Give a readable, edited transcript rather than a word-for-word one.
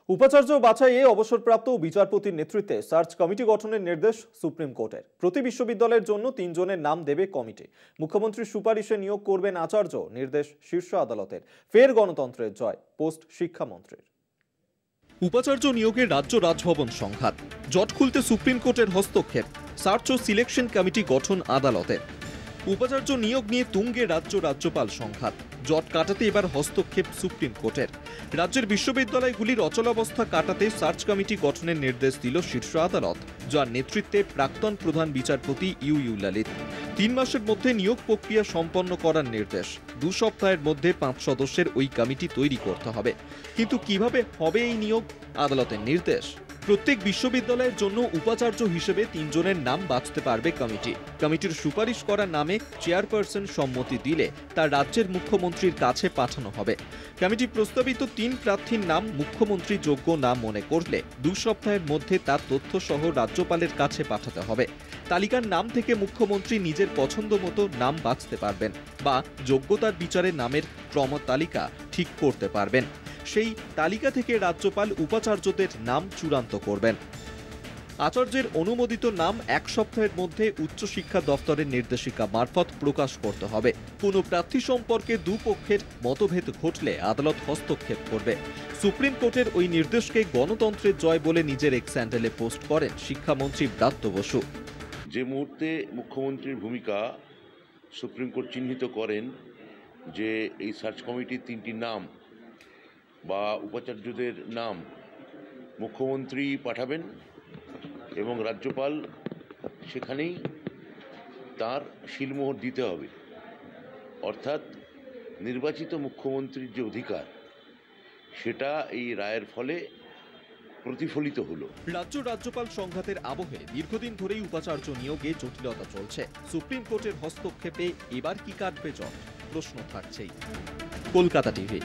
উপাচার্য বাছাইয়ে অবসরপ্রাপ্ত বিচারপতির নেতৃত্বে সার্চ কমিটি গঠনের নির্দেশ সুপ্রিম কোর্টের। প্রতি বিশ্ববিদ্যালয়ের জন্য ৩ জনের নাম দেবে কমিটি। মুখ্যমন্ত্রীর সুপারিশে নিয়োগ করবেন আচার্য, নির্দেশ শীর্ষ আদালতের। ফের গণতন্ত্রের জয়, পোস্ট শিক্ষামন্ত্রীর। উপাচার্য নিয়োগে রাজ্য রাজভবন সংঘাত, জট খুলতে সুপ্রিম কোর্টের হস্তক্ষেপ, সার্চ ও সিলেকশন কমিটি গঠন আদালতের। উপাচার্য নিয়োগ নিয়ে তুঙ্গে রাজ্যপাল সংঘাত, জট কাটাতে এবার হস্তক্ষেপ সুপ্রিম কোর্টের। রাজ্যের বিশ্ববিদ্যালয়গুলির অচলাবস্থা কাটাতে সার্চ কমিটি গঠনের নির্দেশ দিল শীর্ষ আদালত, যার নেতৃত্বে প্রাক্তন প্রধান বিচারপতি ইউ ললিত। ৩ মাসের মধ্যে নিয়োগ প্রক্রিয়া সম্পন্ন করার নির্দেশ। 2 সপ্তাহের মধ্যে 5 সদস্যের ওই কমিটি তৈরি করতে হবে। কিন্তু কিভাবে হবে এই নিয়োগ? আদালতের নির্দেশ, প্রত্যেক বিশ্ববিদ্যালয়ের জন্য উপাচার্য হিসেবে 3 জনের নাম বাছতে পারবে কমিটি। কমিটির সুপারিশ করা নামে চেয়ারপারসন সম্মতি দিলে তা রাজ্যের মুখ্যমন্ত্রীর কাছে পাঠানো হবে। কমিটি প্রস্তাবিত 3 প্রার্থীর নাম মুখ্যমন্ত্রী যোগ্য না মনে করলে 2 সপ্তাহের মধ্যে তার তথ্য সহ রাজ্যপালের কাছে পাঠাতে হবে। তালিকার নাম থেকে মুখ্যমন্ত্রী নিজের পছন্দ মতো নাম বাছতে পারবেন বা যোগ্যতার বিচারে নামের ক্রম তালিকা ঠিক করতে পারবেন। সেই তালিকা থেকে রাজ্যপাল উপাচার্যদের নাম চূড়ান্ত করবেন। আচার্যের অনুমোদিত নাম 1 সপ্তাহের মধ্যে উচ্চশিক্ষা দপ্তরের নির্দেশিকা মারফত প্রকাশ করতে হবে। কোনো প্রার্থী সম্পর্কে দুপক্ষের মতভেদ ঘটলে আদালত হস্তক্ষেপ করবে। সুপ্রিম কোর্টের ওই নির্দেশকে গণতন্ত্রের জয় বলে নিজের এক্স হ্যান্ডেলে পোস্ট করেন শিক্ষামন্ত্রী ব্রাত্য বসু। যে মুহূর্তে মুখ্যমন্ত্রীর ভূমিকা সুপ্রিম কোর্ট চিহ্নিত করেন যে এই সার্চ কমিটির 3টি নাম বা উপাচার্যদের নাম মুখ্যমন্ত্রী পাঠাবেন এবং রাজ্যপাল সেখানেই তার শিলমোহর দিতে হবে, অর্থাৎ নির্বাচিত মুখ্যমন্ত্রীর যে অধিকার সেটা এই রায়ের ফলে প্রতিফলিত হলো। রাজ্যপাল সংঘাতের আবহে দীর্ঘদিন ধরেই উপাচার্য নিয়োগে জটিলতা চলছে। সুপ্রিম কোর্টের হস্তক্ষেপে এবার কি কাটবে জট? প্রশ্ন থাকছেই। কলকাতা টিভি।